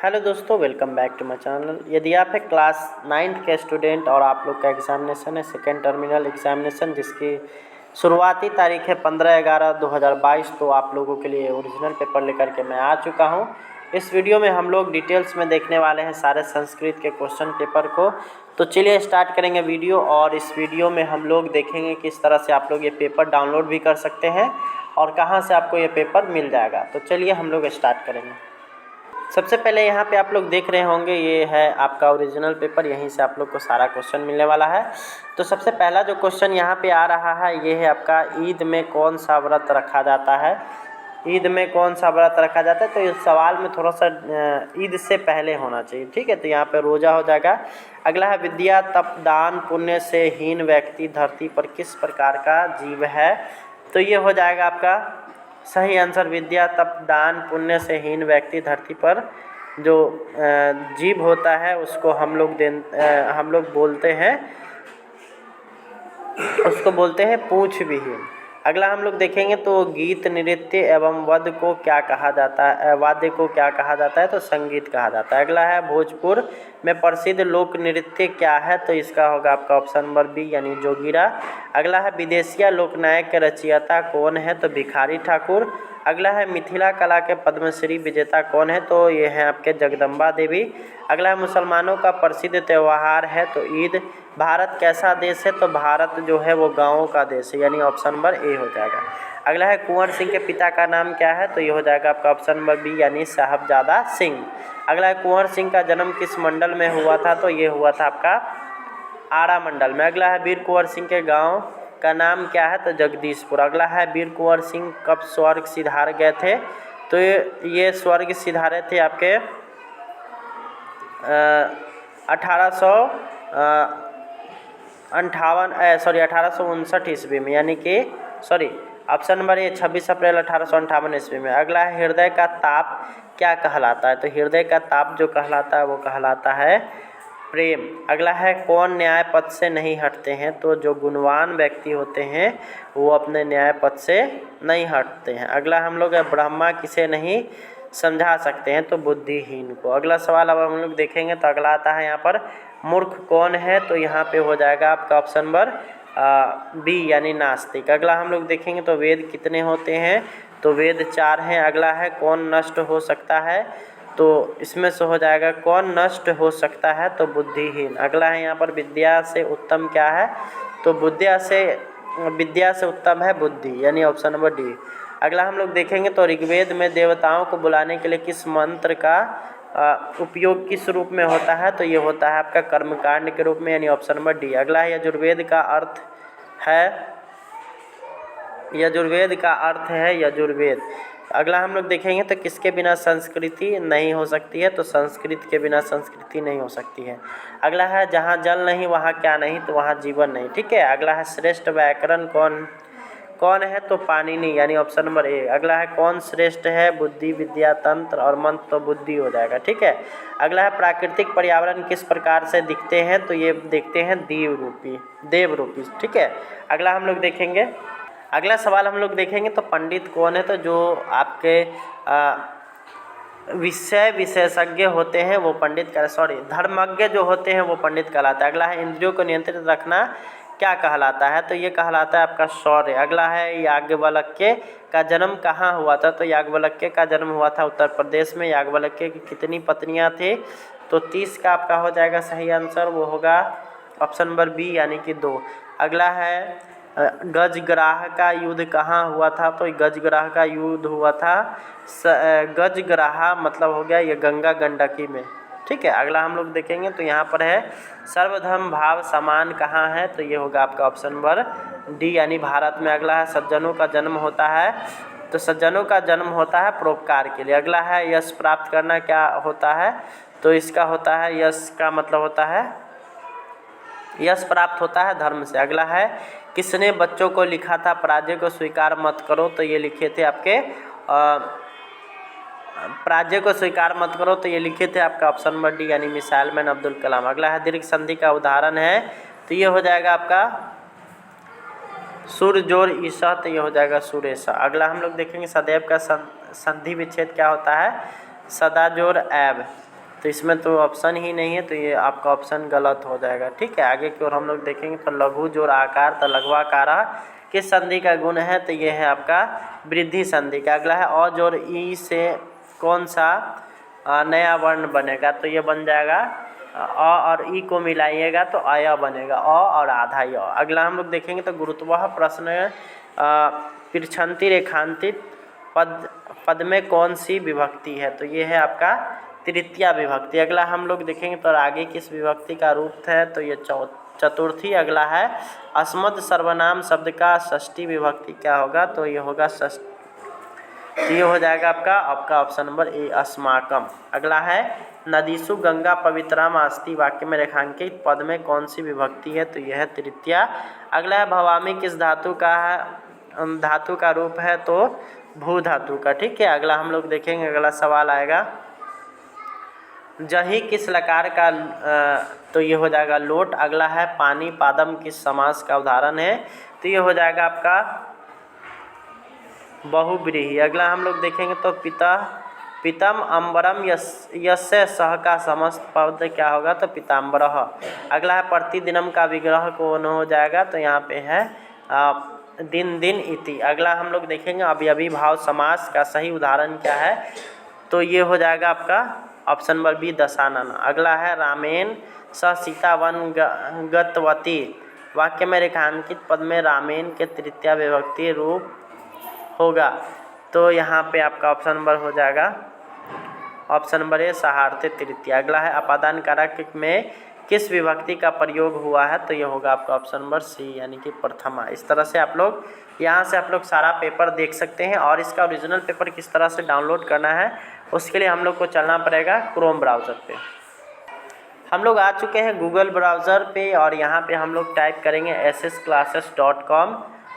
Hello दोस्तों, welcome back to my channel. यदि आप है क्लास 9th के स्टूडेंट और आप लोग का एग्जामिनेशन है सेकेंड टर्मिनल एग्जामिनेशन, जिसकी शुरुआती तारीख है 15/11/2022, तो आप लोगों के लिए ओरिजिनल पेपर लेकर के मैं आ चुका हूं। इस वीडियो में हम लोग डिटेल्स में देखने वाले हैं सारे संस्कृत के क्वेश्चन पेपर को। तो चलिए स्टार्ट करेंगे वीडियो, और इस वीडियो में हम लोग देखेंगे किस तरह से आप लोग ये पेपर डाउनलोड भी कर सकते हैं और कहाँ से आपको ये पेपर मिल जाएगा। तो चलिए हम लोग स्टार्ट करेंगे। सबसे पहले यहाँ पे आप लोग देख रहे होंगे, ये है आपका ओरिजिनल पेपर, यहीं से आप लोग को सारा क्वेश्चन मिलने वाला है। तो सबसे पहला जो क्वेश्चन यहाँ पे आ रहा है, ये है आपका ईद में कौन सा व्रत रखा जाता है। ईद में कौन सा व्रत रखा जाता है, तो इस सवाल में थोड़ा सा ईद से पहले होना चाहिए, ठीक है। तो यहाँ पे रोज़ा हो जाएगा। अगला है विद्या तप दान पुण्य से हीन व्यक्ति धरती पर किस प्रकार का जीव है। तो ये हो जाएगा आपका सही आंसर, विद्या तप दान पुण्य से हीन व्यक्ति धरती पर जो जीव होता है उसको हम लोग बोलते हैं पूंछ विहीन। अगला हम लोग देखेंगे तो गीत नृत्य एवं वाद्य को क्या कहा जाता है, तो संगीत कहा जाता है। अगला है भोजपुर में प्रसिद्ध लोक नृत्य क्या है, तो इसका होगा आपका ऑप्शन नंबर बी यानी जोगीरा। अगला है विदेशिया लोकनायक के रचयिता कौन है, तो भिखारी ठाकुर। अगला है मिथिला कला के पद्मश्री विजेता कौन है, तो ये हैं आपके जगदम्बा देवी। अगला है मुसलमानों का प्रसिद्ध त्यौहार है, तो ईद। भारत कैसा देश है, तो भारत जो है वो गाँवों का देश है, यानी ऑप्शन नंबर ए हो जाएगा। अगला है कुंवर सिंह के पिता का नाम क्या है, तो ये हो जाएगा आपका ऑप्शन नंबर बी यानी साहबजादा सिंह। अगला है कुंवर सिंह का जन्म किस मंडल में हुआ था, तो ये हुआ था आपका आरा मंडल में। अगला है वीर कुंवर सिंह के गांव का नाम क्या है, तो जगदीशपुर। अगला है वीर कुंवर सिंह कब स्वर्ग सिधार गए थे, तो ये स्वर्ग सिधारे थे आपके 1859 ईस्वी में, यानी कि ऑप्शन नंबर ए 26 अप्रैल 1858 ईस्वी में। अगला है हृदय का ताप क्या कहलाता है, तो हृदय का ताप जो कहलाता है वो कहलाता है प्रेम। अगला है कौन न्याय पथ से नहीं हटते हैं, तो जो गुणवान व्यक्ति होते हैं वो अपने न्याय पथ से नहीं हटते हैं। अगला हम लोग है ब्रह्मा किसे नहीं समझा सकते हैं, तो बुद्धिहीन को। अगला सवाल अब हम लोग देखेंगे, तो अगला आता है यहाँ पर मूर्ख कौन है, तो यहाँ पे हो जाएगा आपका ऑप्शन नंबर बी यानी नास्तिक। अगला हम लोग देखेंगे तो वेद कितने होते हैं, तो वेद 4 हैं। अगला है कौन नष्ट हो सकता है, तो इसमें से हो जाएगा कौन नष्ट हो सकता है, तो बुद्धिहीन। अगला है यहाँ पर विद्या से उत्तम क्या है, तो विद्या से उत्तम है बुद्धि, यानी ऑप्शन नंबर डी। अगला हम लोग देखेंगे तो ऋग्वेद में देवताओं को बुलाने के लिए किस मंत्र का उपयोग किस रूप में होता है, तो ये होता है आपका कर्मकांड के रूप में, यानी ऑप्शन नंबर डी। अगला है यजुर्वेद का अर्थ है यजुर्वेद। अगला हम लोग देखेंगे तो किसके बिना संस्कृति नहीं हो सकती है, तो संस्कृत के बिना संस्कृति नहीं हो सकती है। अगला है जहाँ जल नहीं वहाँ क्या नहीं, तो वहाँ जीवन नहीं, ठीक है। अगला है श्रेष्ठ व्याकरण कौन है, तो पाणिनि, यानी ऑप्शन नंबर ए। अगला है कौन श्रेष्ठ है, बुद्धि विद्या तंत्र और मंत्र, तो बुद्धि हो जाएगा, ठीक है। अगला है प्राकृतिक पर्यावरण किस प्रकार से दिखते हैं, तो ये देखते हैं देव रूपी, ठीक है। अगला हम लोग देखेंगे, अगला सवाल हम लोग देखेंगे तो पंडित कौन है, तो जो आपके विशेषज्ञ होते हैं वो पंडित धर्मज्ञ जो होते हैं वो पंडित कहलाता है। अगला है इंद्रियों को नियंत्रित रखना क्या कहलाता है, तो ये कहलाता है आपका शौर्य। अगला है याज्ञवल्क्य का जन्म कहाँ हुआ था, तो याज्ञवल्क्य का जन्म हुआ था उत्तर प्रदेश में। याज्ञवल्क्य की कितनी पत्नियाँ थी, तो 30 का आपका हो जाएगा सही आंसर, वो होगा ऑप्शन नंबर बी यानी कि 2। अगला है गजग्राह का युद्ध कहाँ हुआ था, तो गजग्राह का युद्ध हुआ था गजग्राह मतलब हो गया ये गंगा गंडकी में, ठीक है। अगला हम लोग देखेंगे तो यहाँ पर है सर्वधर्म भाव समान कहाँ है, तो ये होगा आपका ऑप्शन नंबर डी यानी भारत में। अगला है सज्जनों का जन्म होता है, तो सज्जनों का जन्म होता है परोपकार के लिए। अगला है यश प्राप्त करना क्या होता है, तो इसका होता है यश का मतलब होता है यश प्राप्त होता है धर्म से। अगला है किसने बच्चों को लिखा था पराजय को स्वीकार मत करो, तो ये लिखे थे आपके पराजय को स्वीकार मत करो, तो ये लिखे थे आपका ऑप्शन नंबर डी यानी मिसाइल मैन अब्दुल कलाम। अगला है दीर्घ संधि का उदाहरण है, तो ये हो जाएगा आपका सुर जोर ईसा, तो ये हो जाएगा सुरेशा। अगला हम लोग देखेंगे सदैव का संधि विच्छेद क्या होता है, सदा जोर ऐब। तो इसमें तो ऑप्शन ही नहीं है, तो ये आपका ऑप्शन गलत हो जाएगा। ठीक है, आगे की ओर हम लोग देखेंगे तो लघु जोड़ आकार तो लघ्वाकार किस संधि का गुण है, तो ये है आपका वृद्धि संधि का। अगला है अ जोड़ ई से कौन सा नया वर्ण बनेगा, तो ये बन जाएगा अ और ई को मिलाइएगा तो अय बनेगा, अ और आधा य। अगला हम लोग देखेंगे तो गुरुत्वाह प्रश्न तिरछंती रेखांकित पद में कौन सी विभक्ति है, तो ये है आपका तृतीया विभक्ति। अगला हम लोग देखेंगे तो आगे किस विभक्ति का रूप है, तो ये चतुर्थी। अगला है अस्मद सर्वनाम शब्द का षष्ठी विभक्ति क्या होगा, तो ये होगा षष्ठी, ये हो जाएगा आपका ऑप्शन नंबर ए अस्माकम। अगला है नदीसु गंगा पवित्राम अस्ति वाक्य में रेखांकित पद में कौन सी विभक्ति है, तो यह है तृतीया। अगला है भवामी किस धातु का रूप है, तो भू धातु का। ठीक है, अगला हम लोग देखेंगे, अगला सवाल आएगा जही किस लकार का, तो ये हो जाएगा लोट। अगला है पानी पादम किस समास का उदाहरण है, तो ये हो जाएगा आपका बहुव्रीहि। अगला हम लोग देखेंगे तो पितम अम्बरम यस्य सह का समस्त पद क्या होगा, तो पीताम्बरः। अगला है प्रतिदिनम का विग्रह कौन हो जाएगा, तो यहाँ पे है दिन दिन इति। अगला हम लोग देखेंगे अवयवी भाव समास का सही उदाहरण क्या है, तो ये हो जाएगा आपका ऑप्शन नंबर बी दशानन। अगला है रामेन स सीता वन गतवती वाक्य में रेखांकित पद में रामेन के तृतीया विभक्ति रूप होगा, तो यहाँ पे आपका ऑप्शन नंबर हो जाएगा ऑप्शन नंबर ए सहार्थे तृतीया। अगला है अपादान कारक में किस विभक्ति का प्रयोग हुआ है, तो ये होगा आपका ऑप्शन नंबर सी यानी कि प्रथमा। इस तरह से आप लोग यहाँ से आप लोग सारा पेपर देख सकते हैं, और इसका ओरिजिनल पेपर किस तरह से डाउनलोड करना है उसके लिए हम लोग को चलना पड़ेगा क्रोम ब्राउज़र पे। हम लोग आ चुके हैं गूगल ब्राउज़र पे, और यहाँ पे हम लोग टाइप करेंगे ssclasses.com।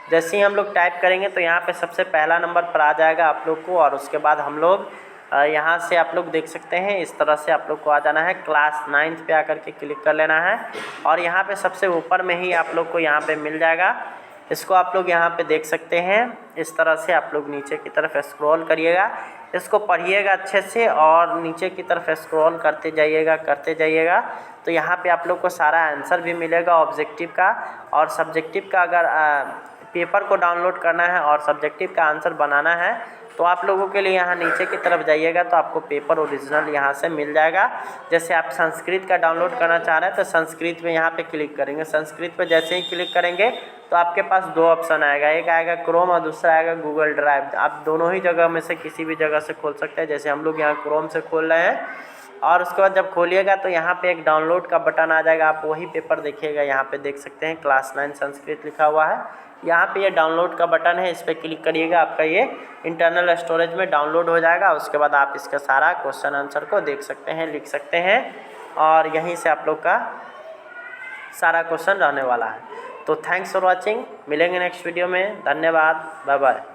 जैसे ही हम लोग टाइप करेंगे तो यहाँ पे सबसे पहला नंबर पर आ जाएगा आप लोग को, और उसके बाद हम लोग यहाँ से आप लोग देख सकते हैं इस तरह से आप लोग को आ जाना है, क्लास 9 पे आकर के क्लिक कर लेना है, और यहाँ पे सबसे ऊपर में ही आप लोग को यहाँ पे मिल जाएगा। इसको आप लोग यहाँ पे देख सकते हैं। इस तरह से आप लोग नीचे की तरफ स्क्रॉल करिएगा, इसको पढ़िएगा अच्छे से, और नीचे की तरफ स्क्रॉल करते जाइएगा तो यहाँ पे आप लोग को सारा आंसर भी मिलेगा ऑब्जेक्टिव का और सब्जेक्टिव का। अगर पेपर को डाउनलोड करना है और सब्जेक्टिव का आंसर बनाना है तो आप लोगों के लिए यहाँ नीचे की तरफ जाइएगा तो आपको पेपर ओरिजिनल यहाँ से मिल जाएगा। जैसे आप संस्कृत का डाउनलोड करना चाह रहे हैं तो संस्कृत में यहाँ पे क्लिक करेंगे। संस्कृत पे जैसे ही क्लिक करेंगे तो आपके पास दो ऑप्शन आएगा, एक आएगा क्रोम और दूसरा आएगा गूगल ड्राइव। आप दोनों ही जगह में से किसी भी जगह से खोल सकते हैं। जैसे हम लोग यहाँ क्रोम से खोल रहे हैं, और उसके बाद जब खोलिएगा तो यहाँ पे एक डाउनलोड का बटन आ जाएगा, आप वही पेपर देखिएगा। यहाँ पे देख सकते हैं क्लास 9 संस्कृत लिखा हुआ है, यहाँ पे ये डाउनलोड का बटन है, इस पर क्लिक करिएगा, आपका ये इंटरनल स्टोरेज में डाउनलोड हो जाएगा। उसके बाद आप इसका सारा क्वेश्चन आंसर को देख सकते हैं, लिख सकते हैं, और यहीं से आप लोग का सारा क्वेश्चन रहने वाला है। तो थैंक्स फॉर वॉचिंग, मिलेंगे नेक्स्ट वीडियो में। धन्यवाद, बाय बाय।